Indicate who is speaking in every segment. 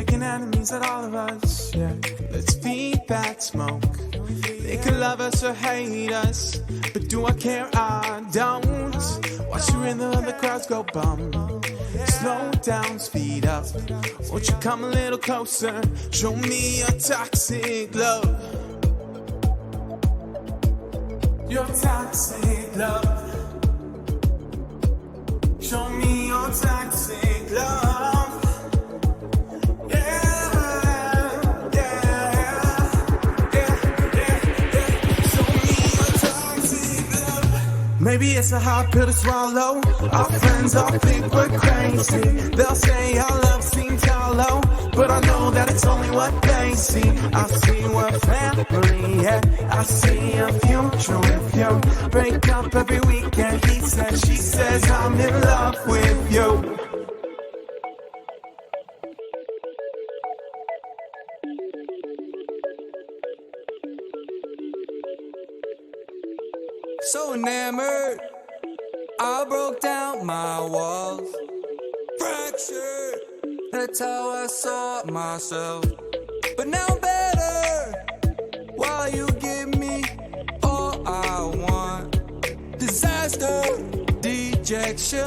Speaker 1: making enemies out of all of us, yeah. Let's feed that smoke. They could love us or hate us, but do I care? I don't. Watch the rhythm of the crowds go bum. Slow down, speed up. Won't you come a little closer? Show me your toxic love. Your toxic love. Show me your toxic love. Maybe it's a hard pill to swallow. Our friends all think we're crazy. They'll say our love seems hollow, but I know that it's only what they see. I see we're family, yeah. I see a future with you. Break up every weekend, he says, she says, I'm in love with you.
Speaker 2: So enamored, I broke down my walls. Fractured, that's how I saw myself. But now I'm better, while you give me all I want. Disaster, dejection.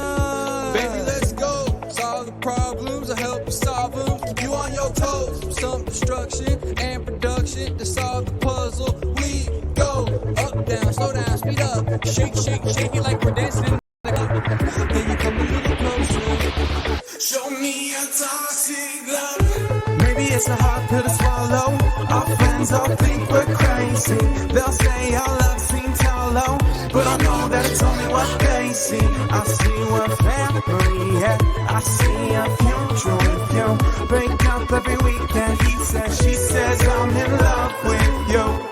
Speaker 2: Baby, let's go. Solve the problems, I help you solve them. Keep you on your toes. Some destruction and production to solve the puzzle. We go up, down, slow down, speed up. Shake, shake, shake it like we're dancing. Then you come a little closer.
Speaker 1: Show me your toxic love. Maybe it's a hard pill to swallow. Our friends all think we're crazy. They'll say our love seems hollow, but I know that it's only what they see. I see we're family, yeah. I see a future with you. Break up every weekend, he says, she says, I'm in love with you.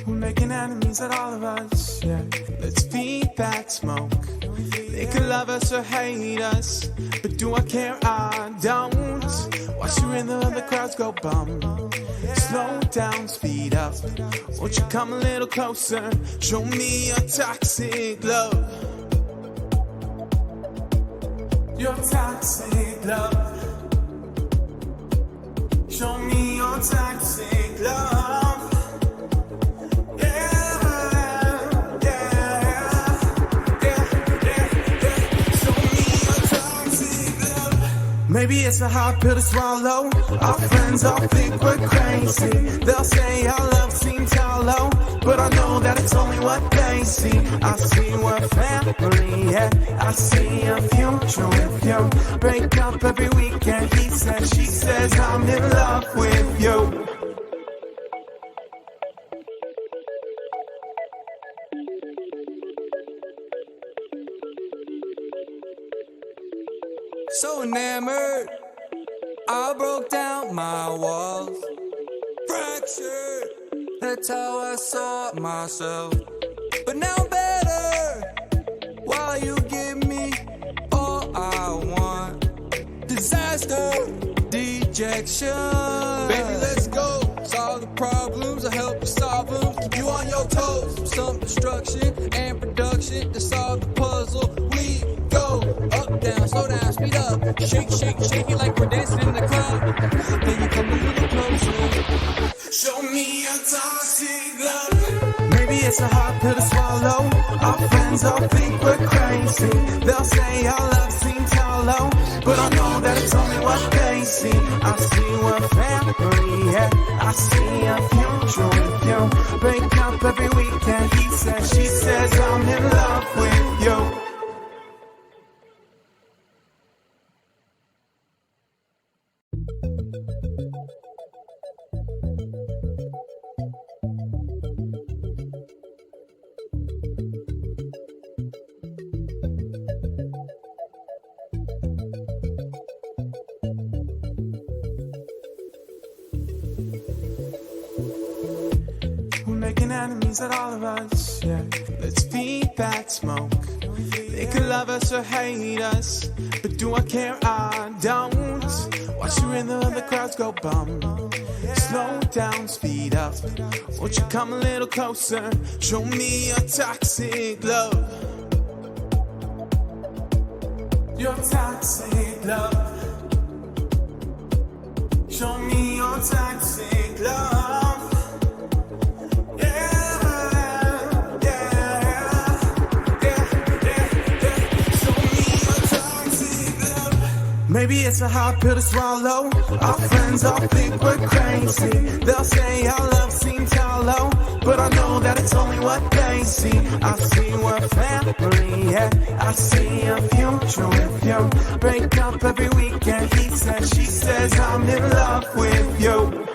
Speaker 1: Making enemies out of all of us, yeah. Let's feed that smoke. They could love us or hate us, but do I care? I don't. Watch the rhythm of the crowds go bum. Slow down, speed up. Won't you come a little closer? Show me your toxic love. Your toxic love. Show me your toxic love. Maybe it's a hard pill to swallow. Our friends all think we're crazy. They'll say our love seems hollow, but I know that it's only what they see. I see we're family, yeah. I see a future with you. Break up every weekend, he says, she says, I'm in love with you.
Speaker 2: So enamored, I broke down my walls. Fractured, that's how I saw myself. But now I'm better, while you give me all I want. Disaster, dejection. Baby, let's go. Solve the problems, I help you solve them. Keep you on your toes. Some destruction and production to solve the puzzle. We go up, down, slow down, speed up. Shake, shake, shake it like we're dancing in the club. Then you come a little closer.
Speaker 1: Show me your toxic love. Maybe it's a hard pill to swallow. Our friends all think we're crazy. They'll say our love seems hollow, but I know that it's only what they see. I see we're family, yeah. I see a future with you. Break up every weekend, he says, she says, I'm in love with you. making enemies out of all of us, yeah. Let's feed that smoke. They could love us or hate us, but do I care? I don't. Watch the rhythm of the crowds go bum. Slow down, speed up. Won't you come a little closer? Show me your toxic love. Your toxic love. Show me your toxic love. Maybe it's a hard pill to swallow. Our friends all think we're crazy. They'll say our love seems hollow, but I know that it's only what they see. I see we're family, yeah. I see a future with you. Break up every weekend, he says, she says, I'm in love with you.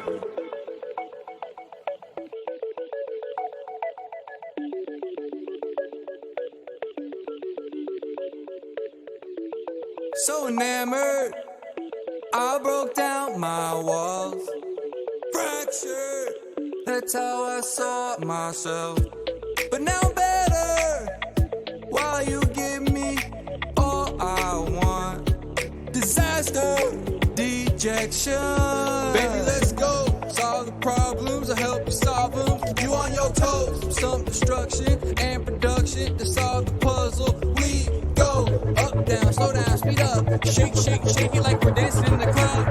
Speaker 2: So enamored, I broke down my walls. Fractured, that's how I saw myself. But now I'm better, while you give me all I want. Disaster, dejection. Baby, let's go, solve the problems, I help you solve them. Keep you on your toes, some destruction and production to solve the puzzle. We go up, down, slow down, speed up. Shake, shake, shake it like we're dancing in the club.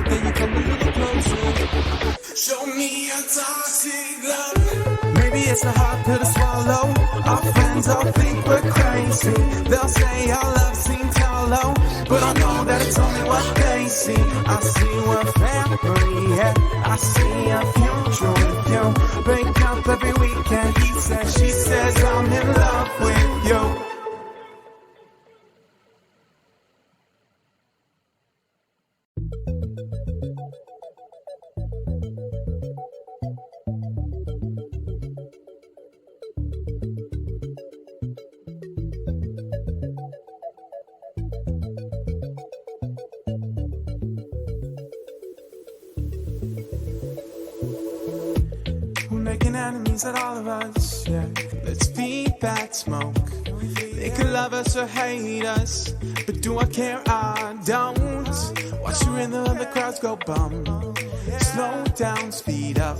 Speaker 2: Then you come a little closer.
Speaker 1: Show me your toxic love. Maybe it's a hard pill to swallow. Our friends all think we're crazy. They'll say our love seems hollow, but I know that it's only what they see. I see we're family, yeah. I see a future with you. Break up every weekend, he says, she says, I'm in love with you. Making enemies out of all of us, yeah. Let's feed that smoke. They could love us or hate us, but do I care? I don't. Watch the rhythm of the crowds go bum. Slow down, speed up.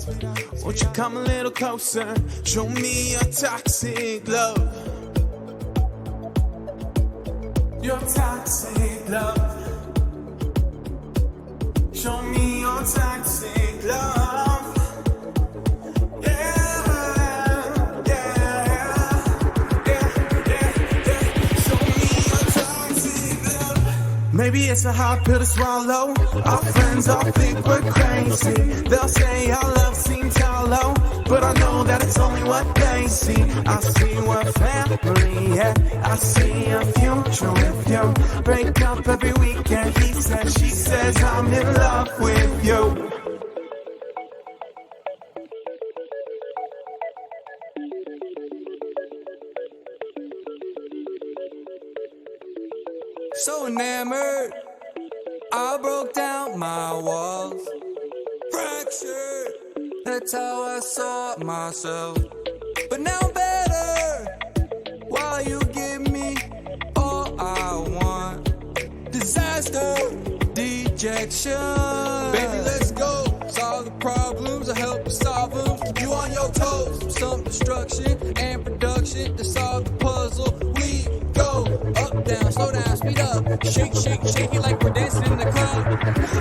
Speaker 1: Won't you come a little closer? Show me your toxic love. Your toxic love. Show me your toxic love. Maybe it's a hard pill to swallow. Our friends all think we're crazy. They'll say our love seems hollow, but I know that it's only what they see. I see we're family, yeah. I see a future with you. Break up every weekend, he says, she says, I'm in love with you.
Speaker 2: So enamored, I broke down my walls. Fractured, that's how I saw myself. But now I'm better, while you give me all I want. Disaster, dejection. Baby, let's go, solve the problems, I help you solve them. Keep you on your toes, some destruction and production to solve the puzzle. We go up, down, slow down, speed up. Shake, shake, shake it like we're dancing in the club.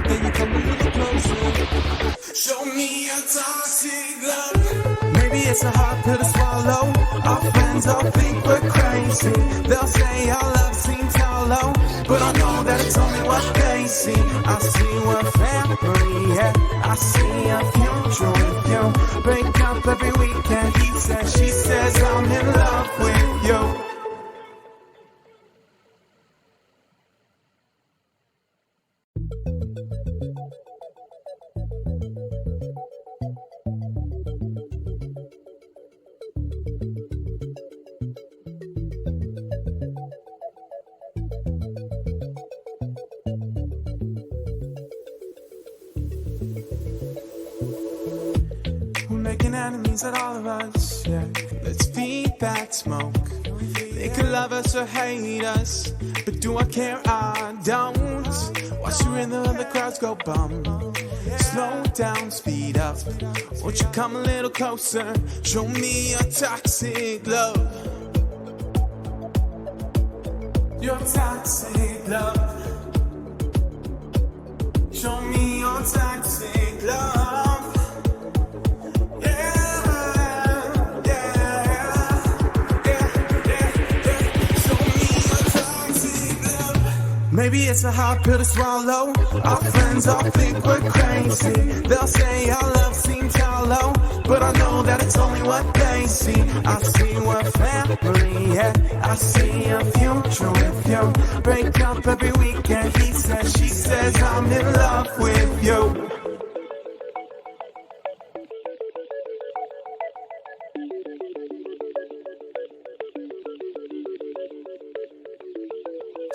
Speaker 2: Then you come a little closer.
Speaker 1: Show me your toxic love. Maybe it's a hard pill to swallow. Our friends all think we're crazy. They'll say our love seems hollow, but I know that it's only what they see. I see we're family, yeah. I see a future with you. Break up every weekend, he says, she says, I'm in love with you. making enemies out of all of us, yeah. Let's feed that smoke. They could love us or hate us, but do I care? I don't. Watch the rhythm of the crowds go bum. Slow down, speed up. Won't you come a little closer? Show me your toxic love. Your toxic love. Show me your toxic love. Maybe it's a hard pill to swallow. Our friends all think we're crazy. They'll say our love seems hollow, but I know that it's only what they see. I see we're family, yeah. I see a future with you. Break up every weekend, he says, she says, I'm in love with you.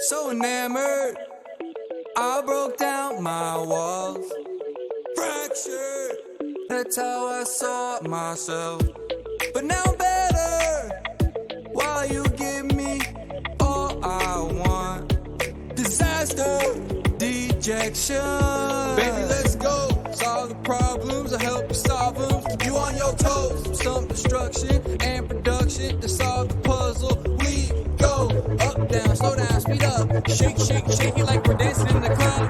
Speaker 2: So enamored, I broke down my walls. Fractured, that's how I saw myself. But now I'm better, while you give me all I want. Disaster, dejection. Baby, let's go, solve the problems, I help you solve them. Keep you on your toes, some destruction and production to solve the puzzle. We go up, down, slow down, speed up. Shake, shake, shake it like we're dancing in the club.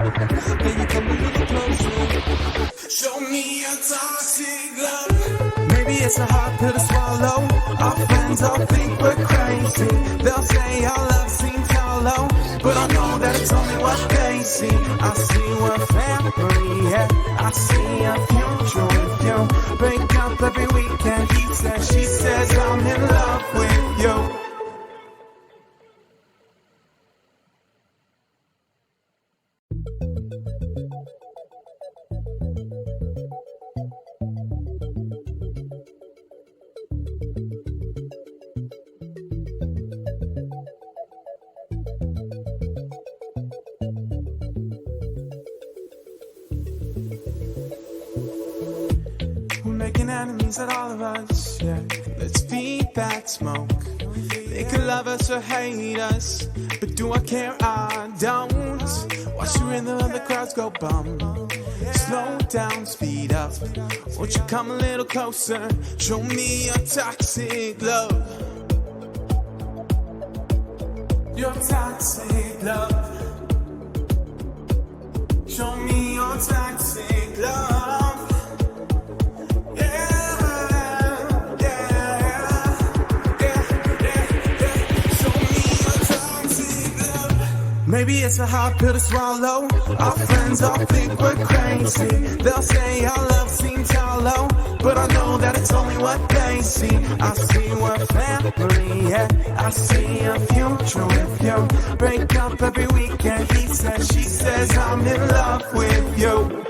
Speaker 2: Then you come a little closer.
Speaker 1: Show me your toxic love. Maybe it's a hard pill to swallow. Our friends all think we're crazy. They'll say our love seems hollow, but I know that it's only what they see. I see we're family, yeah. I see a future with you. Break up every weekend, he says, she says, I'm in love with you. Making enemies out of all of us, yeah. Let's feed that smoke. They could love us or hate us, but do I care? I don't. Watch the rhythm of the crowds go bum. Slow down, speed up. Won't you come a little closer? Show me your toxic love. Your toxic love. Show me your toxic love. Maybe it's a hard pill to swallow. Our friends all think we're crazy. They'll say our love seems hollow, but I know that it's only what they see. I see we're family, yeah. I see a future with you. Break up every weekend, he says, she says, I'm in love with you.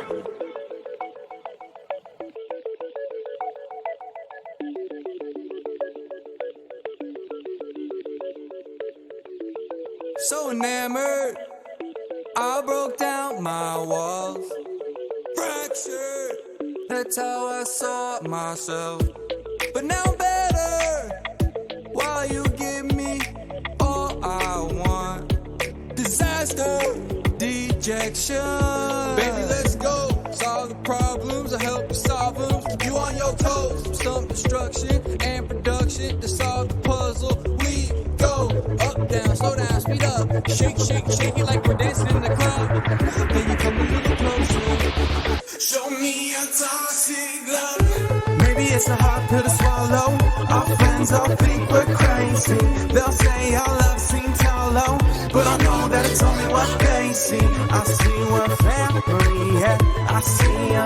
Speaker 2: So enamored, I broke down my walls. Fractured, that's how I saw myself. But now I'm better, while you give me all I want. Disaster, dejection. Baby, let's go, solve the problems, I help you solve them. Keep you on your toes, some destruction and production to solve the puzzle. We go up, down, slow down, speed up. Shake, shake, shake it like we're dancing in the club. Then you come a little closer.
Speaker 1: Show me your toxic love. Maybe it's a hard pill to swallow. Our friends all think we're crazy. They'll say our love seems hollow, but I know that it's only what they see. I see we're family, yeah. I see a